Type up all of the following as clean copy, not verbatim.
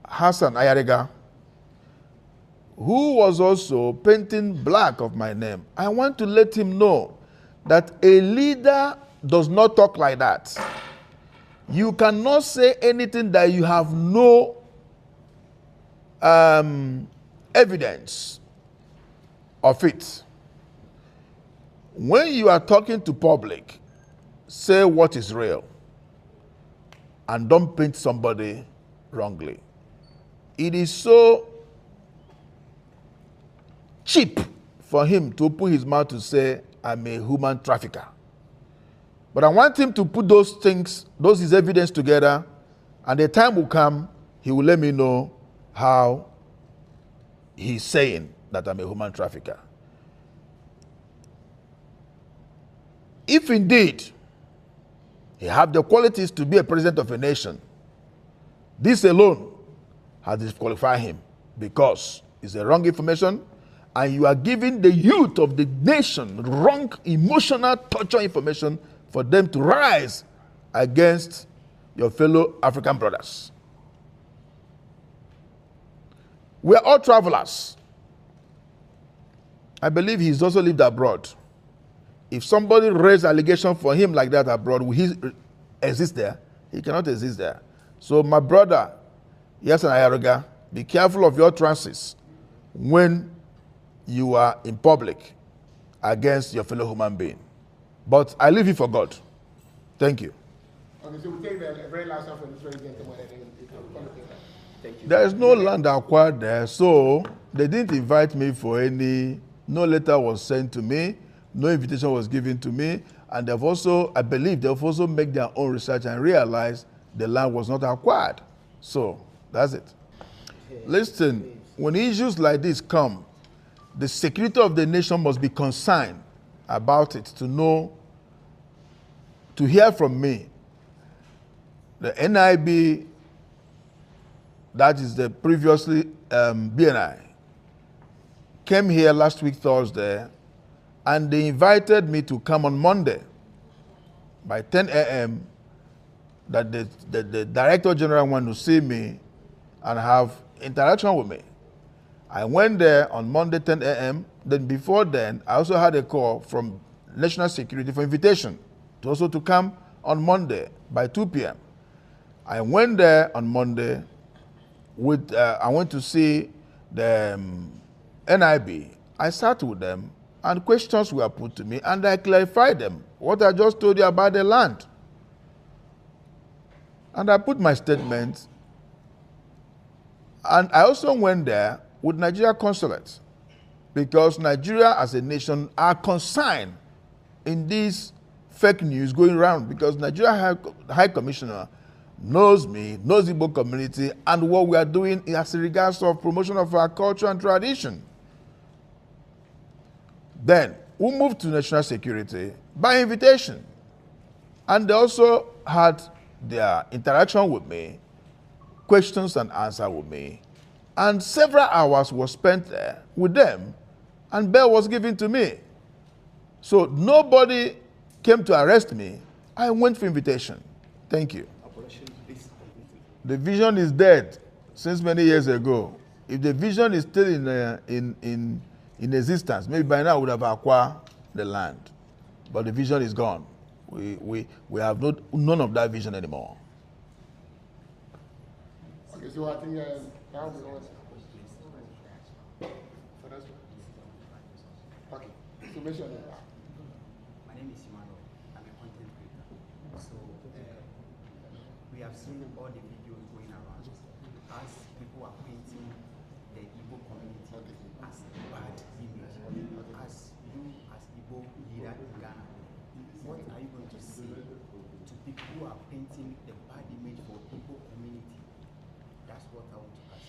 Hassan ayariga, who was also painting black of my name. I want to let him know that a leader does not talk like that. You cannot say anything that you have no evidence of it. When you are talking to public, say what is real and don't paint somebody wrongly. It is so cheap for him to open his mouth to say, I'm a human trafficker. But I want him to put those things, his evidence together, and the time will come, he will let me know how he's saying that I'm a human trafficker. If indeed he have the qualities to be a president of a nation, this alone has disqualified him because it's a wrong information and you are giving the youth of the nation wrong emotional torture information for them to rise against your fellow African brothers. We are all travelers. I believe he's also lived abroad. If somebody raised allegation for him like that abroad, will he exist there? He cannot exist there. So my brother, Hassan ayariga, be careful of your trances when you are in public against your fellow human being. But I leave you for God. Thank you. Okay, so we take the very last one from this very gentleman. Thank you. There is no land acquired there, so they didn't invite me for any, no letter was sent to me, no invitation was given to me, and they've also, I believe they've also made their own research and realized the land was not acquired. So, that's it. Listen, when issues like this come, the security of the nation must be concerned about it to know, to hear from me. The NIB, that is the previously BNI, came here last week Thursday and they invited me to come on Monday by 10 a.m. that the Director General wanted to see me and have interaction with me. I went there on Monday 10 a.m. Then before then, I also had a call from National Security for invitation to also to come on Monday by 2 p.m. I went there on Monday with, I went to see the NIB. I sat with them and questions were put to me and I clarified them, what I just told you about the land. And I put my statement. And I also went there with Nigeria consulate because Nigeria as a nation are concerned in this fake news going around because Nigeria High Commissioner knows me, knows the Igbo community, and what we are doing as regards of promotion of our culture and tradition. Then we moved to national security by invitation. And they also had their interaction with me, questions and answers with me. And several hours were spent there with them, and bail was given to me. So nobody came to arrest me. I went for invitation. Thank you. The vision is dead since many years ago. If the vision is still in existence, maybe by now we would have acquired the land. But the vision is gone. We have none of that vision anymore. Okay, so I think now we go. Okay, so mention it. My name is Emmanuel. I'm a content creator. So we have seen all the videos going around as people are painting the Igbo community as a bad image. As you, as Igbo leader in Ghana, what are you going to say to people who are painting the bad image for Igbo community? That's what I want to ask.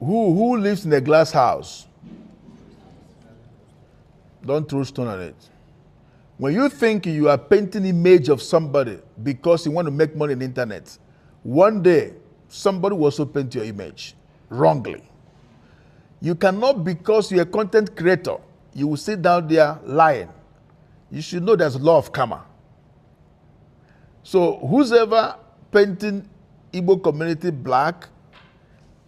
Who lives in a glass house? Don't throw stone on it. When you think you are painting image of somebody because you want to make money on the internet, one day somebody will also paint your image wrongly. You cannot, because you're a content creator, you will sit down there lying. You should know there's a law of karma. So who's ever painting Igbo community black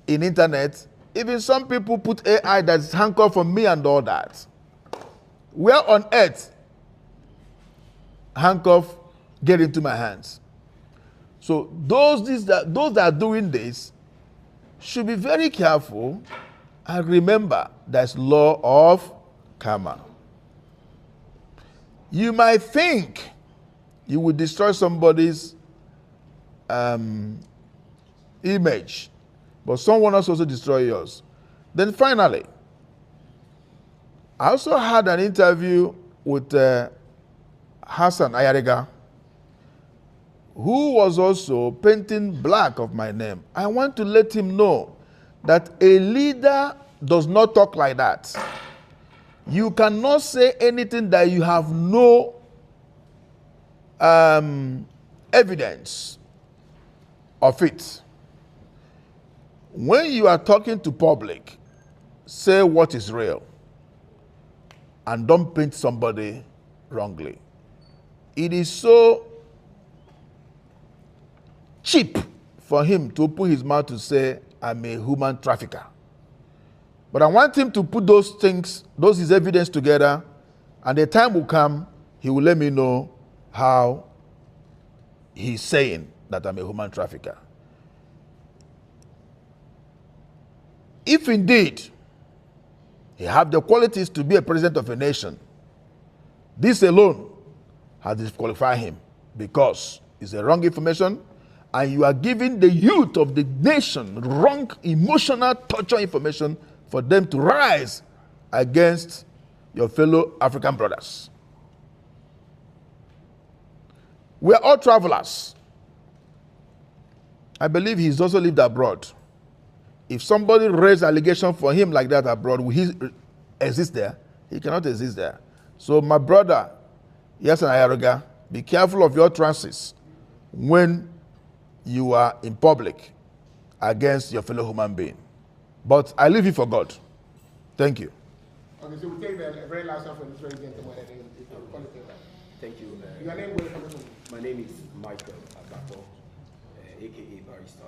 in internet. Even some people put AI that's handcuffed from me and all that. Where on earth handcuff get into my hands? So those that are doing this should be very careful and remember there's law of karma. You might think you will destroy somebody's image, but someone else also destroy yours. Then finally, I also had an interview with Hassan, ayariga, who was also painting black of my name. I want to let him know that a leader does not talk like that. You cannot say anything that you have no evidence of it. When you are talking to public, say what is real and don't paint somebody wrongly. It is so cheap for him to open his mouth to say, I'm a human trafficker. But I want him to put those things, his evidence together, and the time will come, he will let me know how he's saying that I'm a human trafficker. If indeed he have the qualities to be a president of a nation, this alone has disqualified him because it's a wrong information and you are giving the youth of the nation wrong emotional torture information for them to rise against your fellow African brothers. We are all travelers. I believe he's also lived abroad. If somebody raised allegation for him like that abroad, will he exist there? He cannot exist there. So my brother, yes, and ayariga, be careful of your trances when you are in public against your fellow human being. But I leave you for God. Thank you. Okay, so we take the very last one from this very gentleman and then we'll call it there. Thank you. Your name, where you coming from? My name is Michael Agapo, aka Barrister.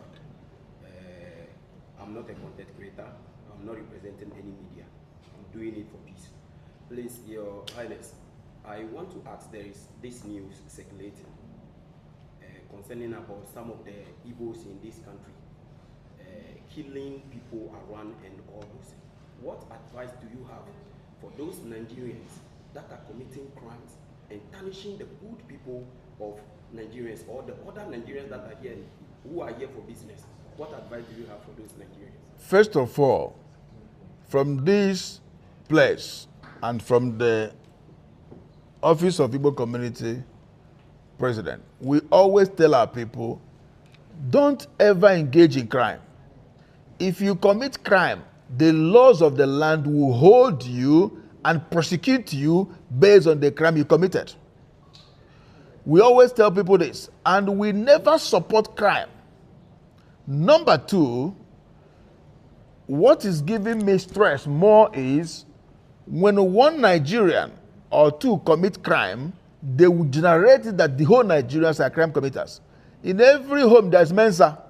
I'm not a content creator. I'm not representing any media. I'm doing it for peace. Please, Your Highness, I want to ask, there is this news circulating concerning about some of the Igbos in this country killing people around and all those. What advice do you have for those Nigerians that are committing crimes and tarnishing the good people of Nigerians or the other Nigerians that are here, who are here for business? What advice do you have for those Nigerians? First of all, from this place and from the Office of Igbo Community President, we always tell our people, don't ever engage in crime. If you commit crime, the laws of the land will hold you and prosecute you based on the crime you committed. We always tell people this, and we never support crime. Number two, what is giving me stress more is when one Nigerian or two commit crime, they will generate it that the whole Nigerians are crime committers. In every home, there's Mensa.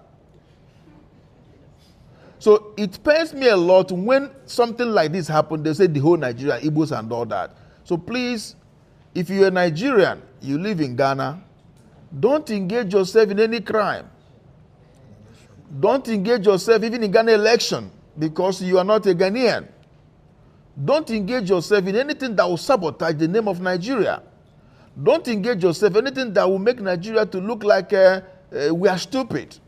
So it pains me a lot when something like this happens, they say the whole Nigeria, Igbos and all that. So please, if you're a Nigerian, you live in Ghana, don't engage yourself in any crime. Don't engage yourself even in Ghana election because you are not a Ghanaian. Don't engage yourself in anything that will sabotage the name of Nigeria. Don't engage yourself in anything that will make Nigeria to look like we are stupid.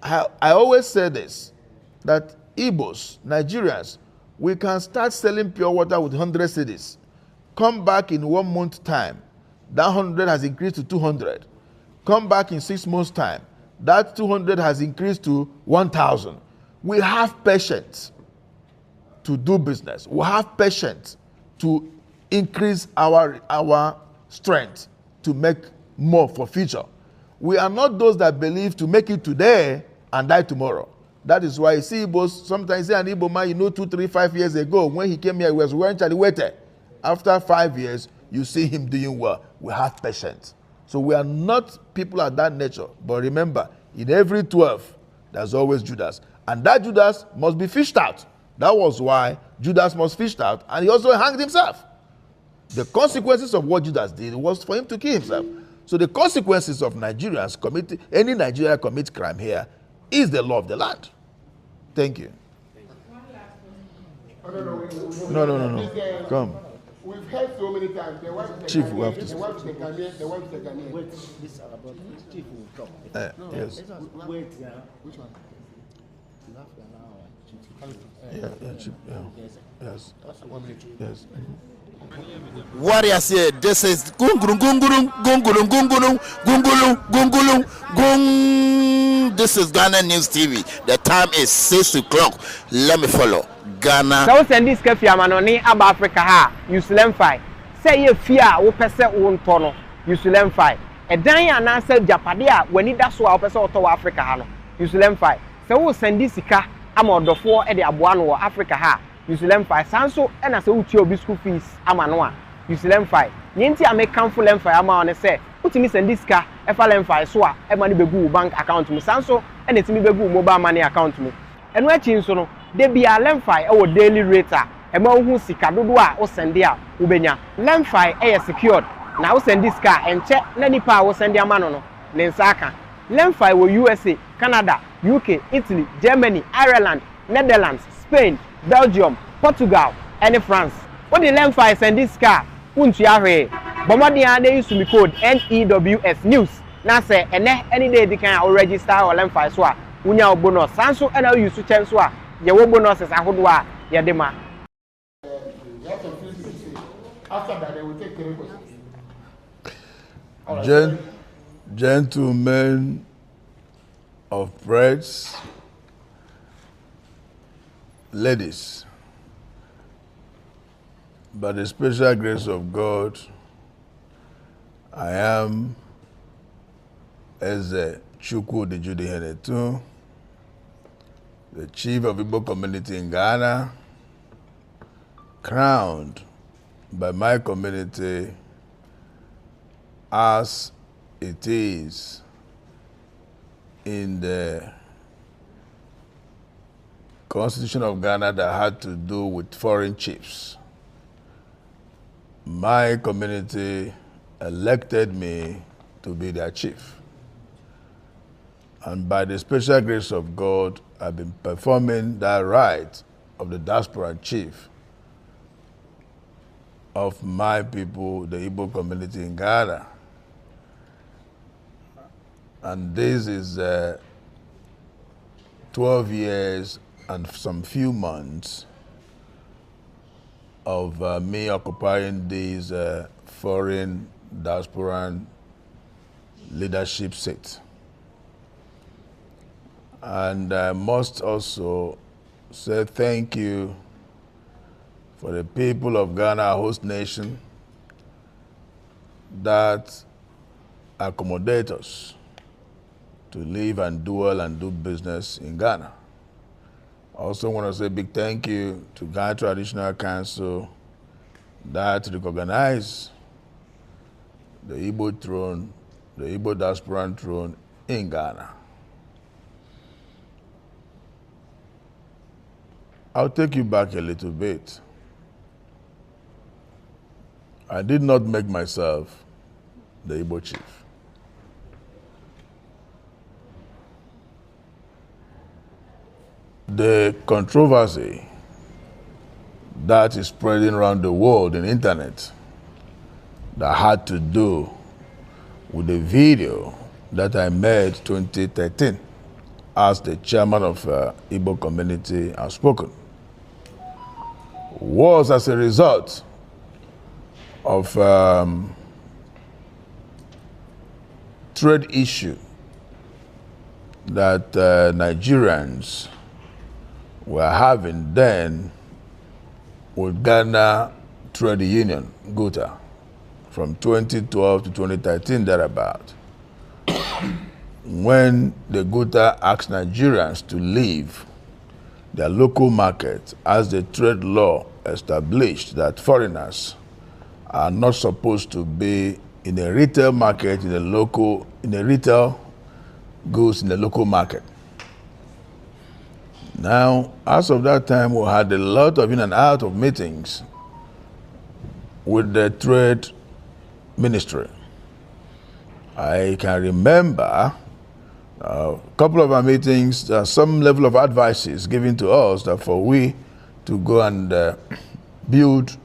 I always say this, that Igbos, Nigerians, we can start selling pure water with 100 cedis. Come back in 1 month time, that 100 has increased to 200. Come back in 6 months time, that 200 has increased to 1,000. We have patience to do business. We have patience to increase our strength to make more for future. We are not those that believe to make it today and die tomorrow. That is why you see Igbos, sometimes say an Igbo man, 2, 3, 5 years ago, when he came here, he was wearing chaliwete. After 5 years, you see him doing well. We have patience. So we are not people of that nature. But remember, in every 12, there's always Judas. And that Judas must be fished out. That was why Judas was fished out, and he also hanged himself. The consequences of what Judas did was for him to kill himself. So the consequences of Nigerians committing, any Nigerian commits crime here, is the law of the land. Thank you. No. Come. We've heard so many times. The wife is the Chief, Ghanaian, we have to the wife is the Ghanaian, the wife is the Ghanaian. Wait, this are about Chief will talk. Yes. Wait, Which one? you have to allow Chief to Chief. Yes. Yes. Warriors here, this is gungulum gungulum gungulum gungulum gungulum gungulum gung. This is Ghana News TV. The time is 6 o'clock. Let me follow. Ghana. So send this cafe amanoni aba Africa ha. You selem fine. Say ye fear wo pese wo ntono. You selem fine. E dan ya na say japade a wani da so a wo pese wo to Africa ha no. You selem fine. So wo send this sika ama odofo e de aboa no wo Africa ha. You selem fine. Sanso e na say wo tie obi school fees ama no a. You selem fine. Yenti a make cancel lem fine ama on say utimi send this sika e fa lem fine so a e ma ni begu bank account me. Sanso e na timi begu mobile money account me. Eno achi nso no de bia lemfai e wo daily rate a e ma hu sika dodo a wo send a wo benya lemfai e secured na wo send this car enche na nipa wo send ama no no ne nsaka lemfai wo USA, Canada, UK, Italy, Germany, Ireland, Netherlands, Spain, Belgium, Portugal and France. What the lemfai send this car untu ahwe bomodi a dey use me code NEWS news na say ene any day di kan o register o lemfai so a unya o bonus sanso e na o use chen so a ye wo bonuses ahodo a ye de ma. After that, they will take 3 questions. Gentlemen of press, ladies, by the special grace of God, I am Eze Chukwu Dejudi Henetu, the chief of Igbo community in Ghana, crowned by my community as it is in the Constitution of Ghana that had to do with foreign chiefs. My community elected me to be their chief. And by the special grace of God, I've been performing that right of the diaspora chief of my people, the Igbo community in Ghana. And this is 12 years and some few months of me occupying these foreign diaspora leadership seats. And I must also say thank you for the people of Ghana, host nation, that accommodate us to live and dwell and do business in Ghana. I also want to say a big thank you to Ghana Traditional Council that recognize the Igbo throne, the Igbo diaspora throne in Ghana. I'll take you back a little bit. I did not make myself the Igbo chief. The controversy that is spreading around the world in the internet that had to do with the video that I made 2013 as the chairman of Igbo community has spoken was as a result of trade issue that Nigerians were having then with Ghana Trade Union, GUTA, from 2012 to 2013 thereabout, when the GUTA asked Nigerians to leave their local market as the trade law established that foreigners are not supposed to be in a retail market, in a retail goods in the local market. Now, as of that time, we had a lot of in and out of meetings with the trade ministry. I can remember a couple of our meetings, some level of advices given to us that for we to go and build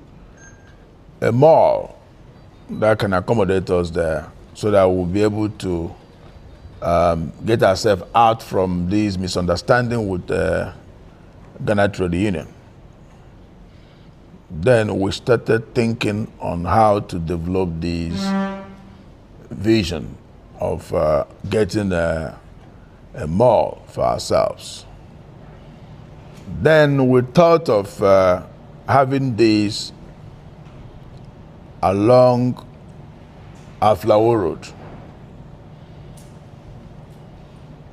a mall that can accommodate us there so that we'll be able to get ourselves out from this misunderstanding with Ghana Trade Union. Then we started thinking on how to develop this vision of getting a mall for ourselves. Then we thought of having this along Aflawo Road.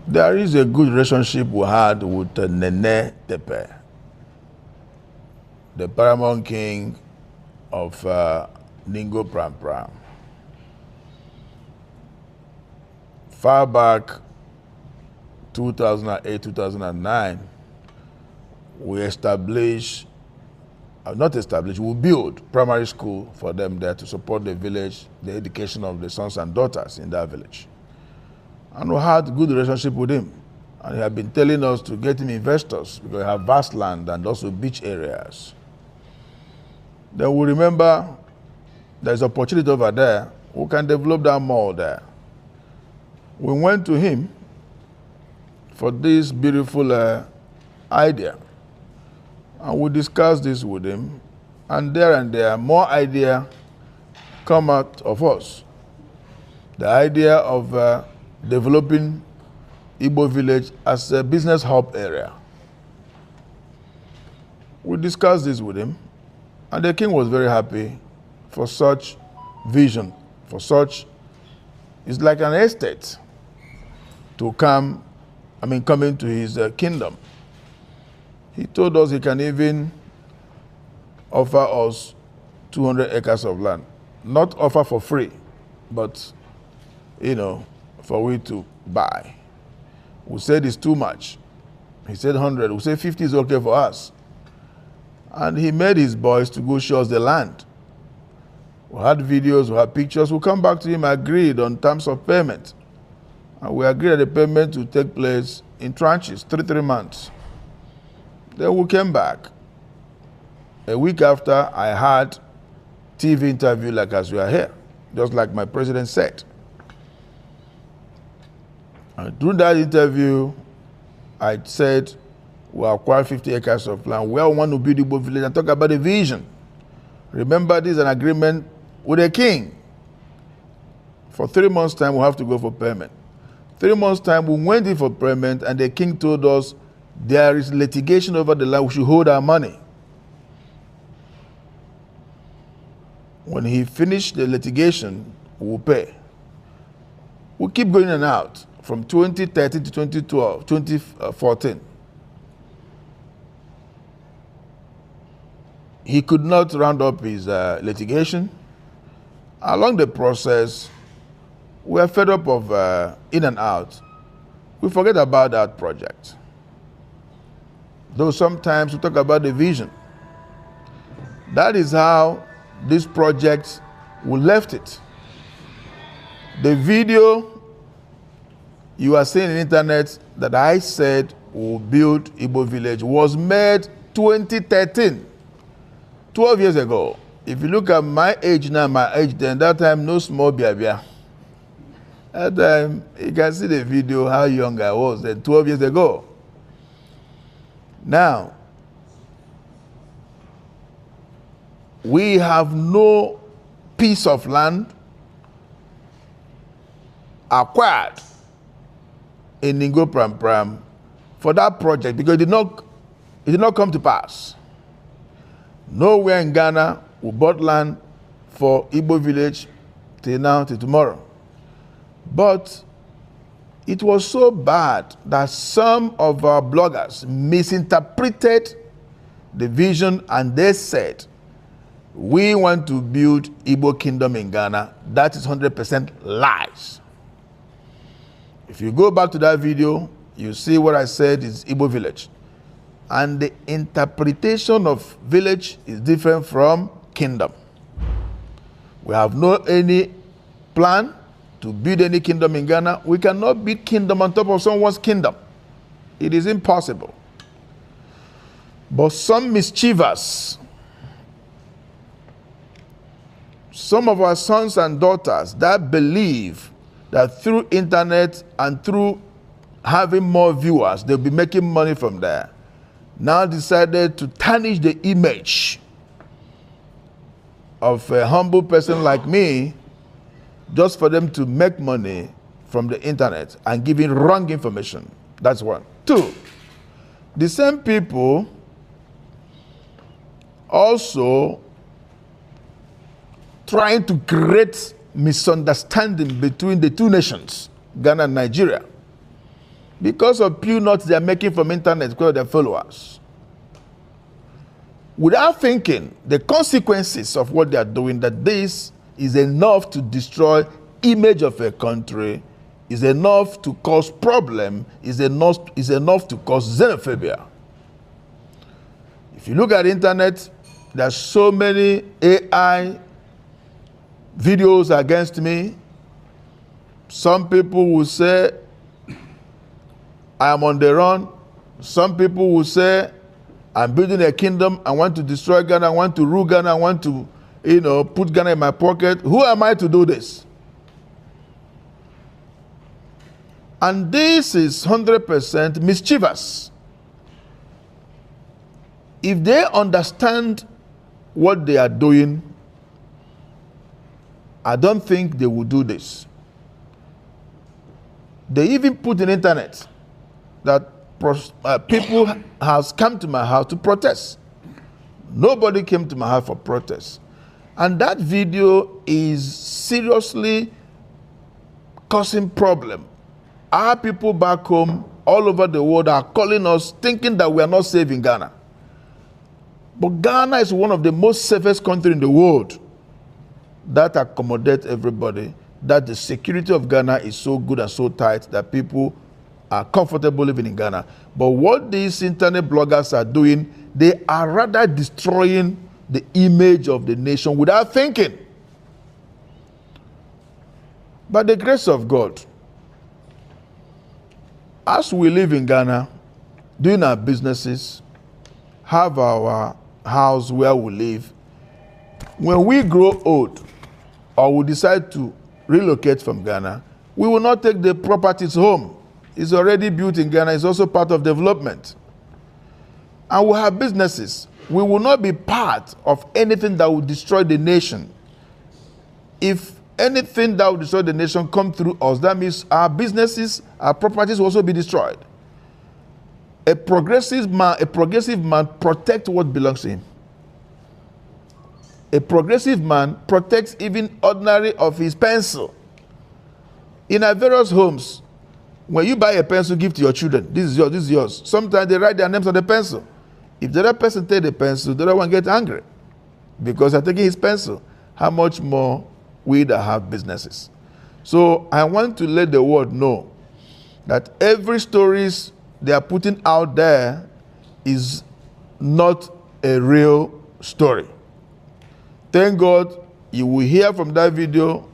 There is a good relationship we had with Nene Tepe, the paramount king of Ningo Pram Pram. Far back, 2008, 2009, we built primary school for them there to support the village, the education of the sons and daughters in that village. And we had a good relationship with him. And he had been telling us to get him investors because we have vast land and also beach areas. Then we remember there's opportunity over there. We can develop that mall there. We went to him for this beautiful idea. And we discussed this with him. And there, more idea come out of us. The idea of developing Igbo village as a business hub area. We discussed this with him, and the king was very happy for such vision, for such, it's like an estate to come into his kingdom. He told us he can even offer us 200 acres of land. Not offer for free, but, for we to buy. We said it's too much. He said 100. We said 50 is okay for us. And he made his boys to go show us the land. We had videos, we had pictures. We come back to him, agreed on terms of payment. And we agreed that the payment will take place in tranches, 3 months. Then we came back. A week after, I had TV interview like as we are here, just like my president said. And during that interview, I said, we acquired 50 acres of land. We want to build Igbo village and talk about the vision. Remember, this is an agreement with the king. For 3 months' time, we have to go for payment. 3 months' time, we went in for payment, and the king told us there is litigation over the land. We should hold our money. When he finished the litigation, we will pay. We keep going in and out from 2013 to 2014. He could not round up his litigation. Along the process, we are fed up of in and out. We forget about that project. Though sometimes we talk about the vision. That is how this project, we left it. The video you are seeing on the internet that I said we'll build Igbo village was made 2013, 12 years ago. If you look at my age now, my age then, that time no small biabia. That time, you can see the video how young I was then, 12 years ago. Now, we have no piece of land acquired in Ningo Pram Pram for that project because it did not come to pass. Nowhere in Ghana we bought land for Igbo village till now, till tomorrow. But it was so bad that some of our bloggers misinterpreted the vision and they said, we want to build Igbo kingdom in Ghana. That is 100% lies. If you go back to that video, you see what I said is Igbo village. And the interpretation of village is different from kingdom. We have no any plan to build any kingdom in Ghana. We cannot build kingdom on top of someone's kingdom. It is impossible. But some mischievous, some of our sons and daughters that believe that through internet and through having more viewers, they'll be making money from there, now decided to tarnish the image of a humble person like me just for them to make money from the internet and giving wrong information. That's one. Two, the same people also trying to create misunderstanding between the two nations, Ghana and Nigeria, because of pew notes they are making from internet because of their followers, without thinking the consequences of what they are doing, that this is enough to destroy image of a country, is enough to cause problem, is enough to cause xenophobia. If you look at the internet, there's so many AI videos against me. Some people will say I am on the run. Some people will say I'm building a kingdom. I want to destroy Ghana. I want to rule Ghana. I want to, put Ghana in my pocket. Who am I to do this? And this is 100% mischievous. If they understand what they are doing, I don't think they will do this. They even put in internet that people has come to my house to protest. Nobody came to my house for protest. And that video is seriously causing problem. Our people back home, all over the world, are calling us, thinking that we are not safe in Ghana. But Ghana is one of the most safest countries in the world that accommodate everybody, that the security of Ghana is so good and so tight that people are comfortable living in Ghana. But what these internet bloggers are doing, they are rather destroying the image of the nation without thinking. By the grace of God, as we live in Ghana, doing our businesses, have our house where we live, when we grow old or we decide to relocate from Ghana, we will not take the properties home. It's already built in Ghana. It's also part of development. And we have businesses. We will not be part of anything that will destroy the nation. If anything that will destroy the nation come through us, that means our businesses, our properties will also be destroyed. A progressive man protects what belongs to him. A progressive man protects even ordinary of his pencil. In our various homes, when you buy a pencil, give to your children. This is yours, this is yours. Sometimes they write their names on the pencil. If the other person take the pencil, the other one gets angry because they're taking his pencil. How much more we that have businesses? So I want to let the world know that every stories they are putting out there is not a real story. Thank God you will hear from that video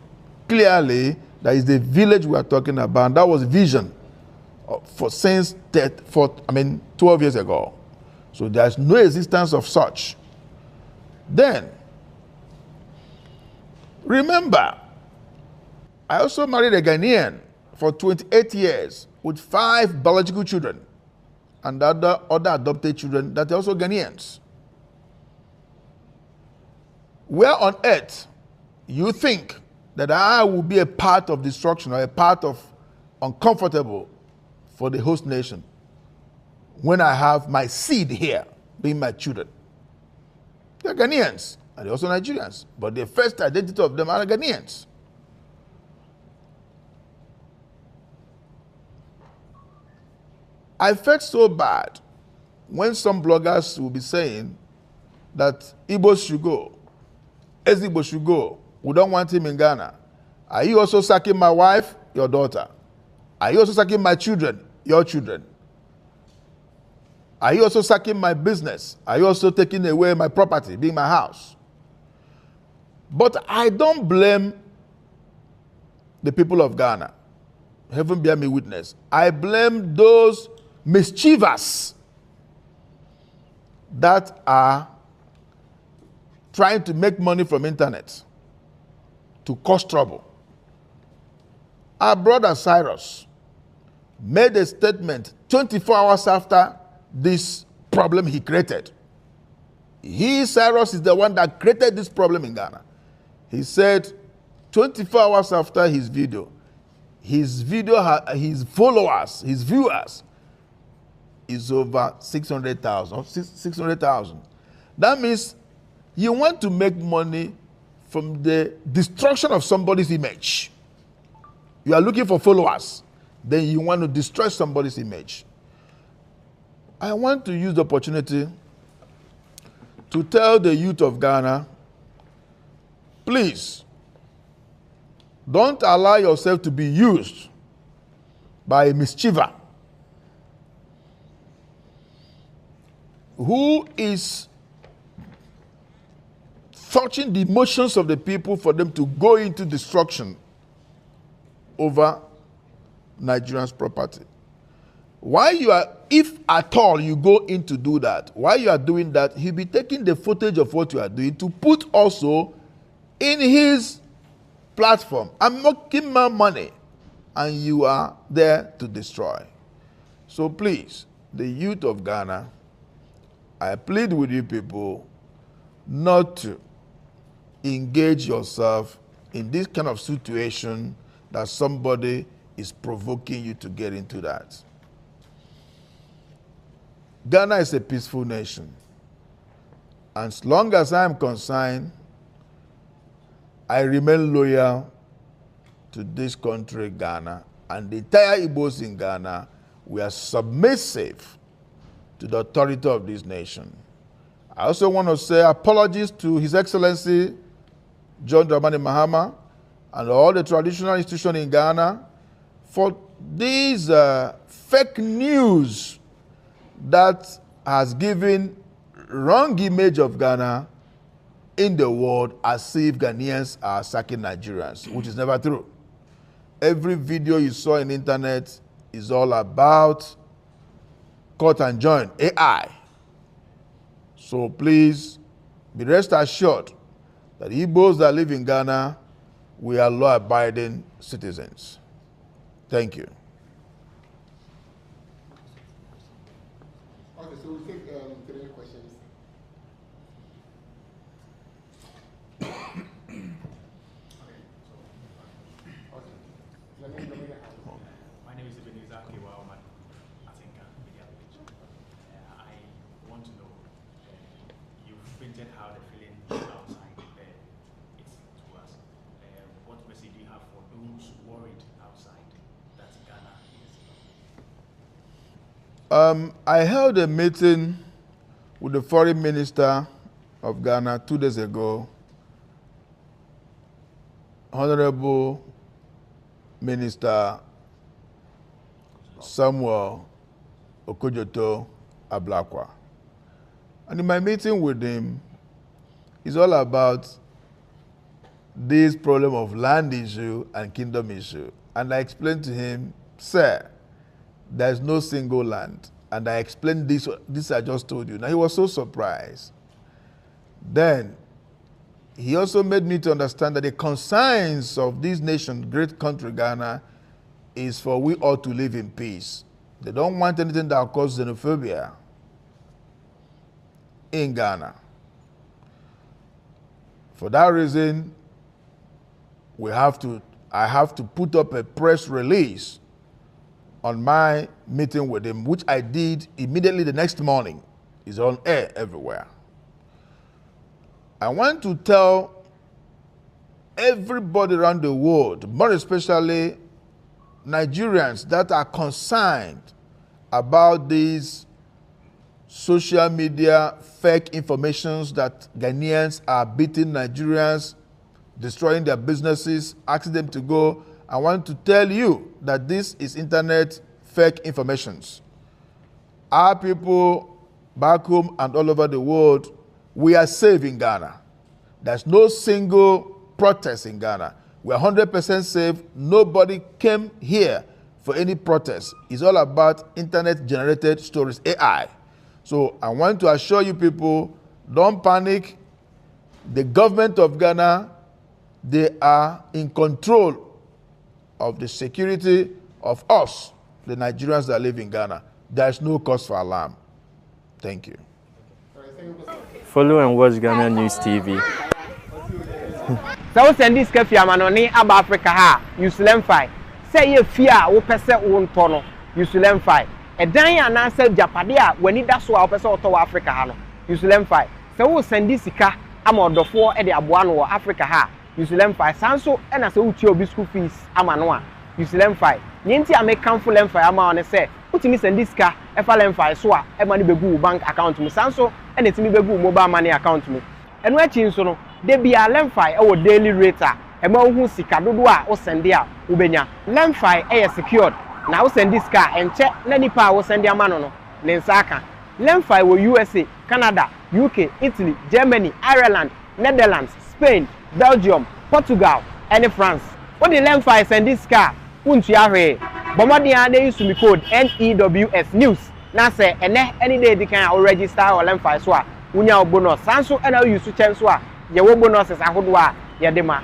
clearly that is the village we are talking about. That was vision since 12 years ago. So there's no existence of such. Then, remember, I also married a Ghanaian for 28 years with 5 biological children and other adopted children that are also Ghanaians. Where on earth you think that I will be a part of destruction or a part of uncomfortable for the host nation when I have my seed here, being my children? They're Ghanaians and they're also Nigerians, but the first identity of them are Ghanaians. I felt so bad when some bloggers will be saying that Igbo should go, Ezigbo should go, we don't want him in Ghana. Are you also sacking my wife, your daughter? Are you also sacking my children, your children? Are you also sacking my business? Are you also taking away my property, being my house? But I don't blame the people of Ghana. Heaven bear me witness. I blame those mischievous that are trying to make money from internet to cause trouble. Our brother Cyrus made a statement 24 hours after this problem he created. Cyrus, is the one that created this problem in Ghana. He said 24 hours after his followers, his viewers, is over 600,000. That means you want to make money from the destruction of somebody's image. You are looking for followers, then you want to destroy somebody's image. I want to use the opportunity to tell the youth of Ghana, please, don't allow yourself to be used by a mischiever who is touching the emotions of the people for them to go into destruction over Nigerians' property. If at all you go in to do that, while you are doing that, he'll be taking the footage of what you are doing to put also in his platform. I'm making my money, and you are there to destroy. So please, the youth of Ghana, I plead with you people not to engage yourself in this kind of situation that somebody is provoking you to get into that. Ghana is a peaceful nation. As long as I am concerned, I remain loyal to this country, Ghana, and the entire Igbos in Ghana. We are submissive to the authority of this nation. I also want to say apologies to His Excellency John Dramani Mahama and all the traditional institutions in Ghana for these fake news that has given wrong image of Ghana in the world as if Ghanaians are sacking Nigerians, which is never true. Every video you saw on the internet is all about cut and join, AI. So please be rest assured that Igbos that live in Ghana, we are law-abiding citizens. Thank you. Okay, so we'll take 3 questions. My name is Ebenezer Kiwaoman. I think media page. I want to know, you've printed how the feeling outside is to us. What message do you have for those worried outside that Ghana is? I held a meeting with the foreign minister of Ghana 2 days ago, Honorable Minister Samuel Okojoto Ablakwa. And in my meeting with him, it's all about this problem of land issue and kingdom issue. And I explained to him, sir, there is no single land. And I explained this I just told you. Now he was so surprised. Then he also made me to understand that the concerns of this nation, great country Ghana, is for we all to live in peace. They don't want anything that will cause xenophobia in Ghana. For that reason, I have to put up a press release on my meeting with him, which I did immediately the next morning. It's on air everywhere. I want to tell everybody around the world, more especially Nigerians that are concerned about these social media fake informations that Ghanaians are beating Nigerians, destroying their businesses, asking them to go. I want to tell you that this is internet fake informations. Our people back home and all over the world, we are safe in Ghana. There's no single protest in Ghana. We are 100% safe. Nobody came here for any protest. It's all about internet-generated stories, AI. So I want to assure you people, don't panic. The government of Ghana, they are in control of the security of us, the Nigerians that live in Ghana. There is no cause for alarm. Thank you. Follow and watch Ghana News TV. So send this cafe amanoni aba Africa ha Usulemfi. Say ye fear wo pese wo ntono Usulemfi. Edan ya na say japade a wani da so a wo pese oto Africa ha no Usulemfi. Se wo send this sika ama odofo e de aboa no wo Africa ha Usulemfi. Sanso e na se wo tie obi school fees ama no a Usulemfi. Nyenti amekanfo lemfi ama one say utimi send this sika e fa lemfi so a e ma ni begu bank account mu sanso e na timi begu mobile money account mu. Enu achi nso no de bia lemfi e wo daily rate a e ma hu sika dodo a wo send a wo benya lemfi e secured na wo send this car enche na nipa a wo send ama no ne nsaka lemfi wo USA, Canada, UK, Italy, Germany, Ireland, Netherlands, Spain, Belgium, Portugal and France. What the lemfi send this car untu ahwe bomodi a dey use me code NEWS news na say ene any day they can register or lemfi so a unya bonus sanso and how you use chance a ye wo bonuses ahodo a ye de ma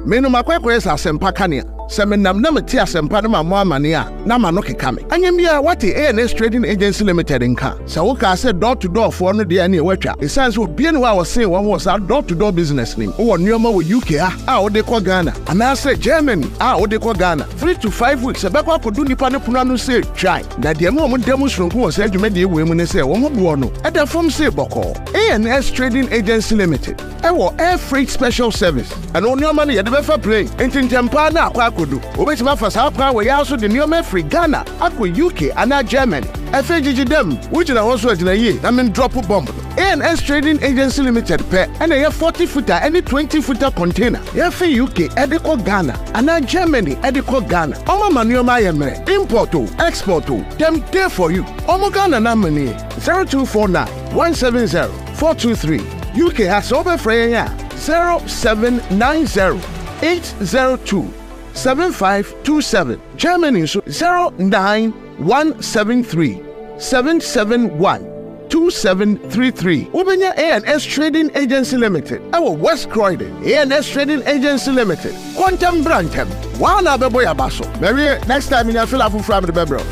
menu makwekwe sa sempa kania se menam na meti asempa na mo amane a na ma no keka me anyam bia what ANS Trading Agency Limited nka se wo ka se door to door for no de ani watwa esanse obie ne wa wo se wo ho sa door to door business nim wo nneoma wo UK a wo de ko Ghana ana se Germany a wo de ko Ghana 3 to 5 weeks e bekwa kodu nipa ne puno anu se try na de mo demonstration ko se adwuma de ewe mu ne se wo ho bo no e da fom se boko ANS Trading Agency Limited e wo air freight special service ana nneoma ne ye de befa plane entintempa na akwa kodu obetima fa sa plan we ya so de nneoma free Ghana akwa UK ana Germany FGG dem which na also agina ye na men drop bomb ANS Trading Agency Limited pe and a 40 footer any 20 footer container ya for UK ediko Ghana ana Germany ediko Ghana omo manuoma ye mere import o export o dem there for you omo Ghana na money 0249 170 423 UK has over free 0790 802 7527 Germany so 09173 771 2733 Ubenya ANS Trading Agency Limited our West Croydon ANS Trading Agency Limited Quantum Brantam Wana Beboya Basso maybe next time in your fill up from the bebro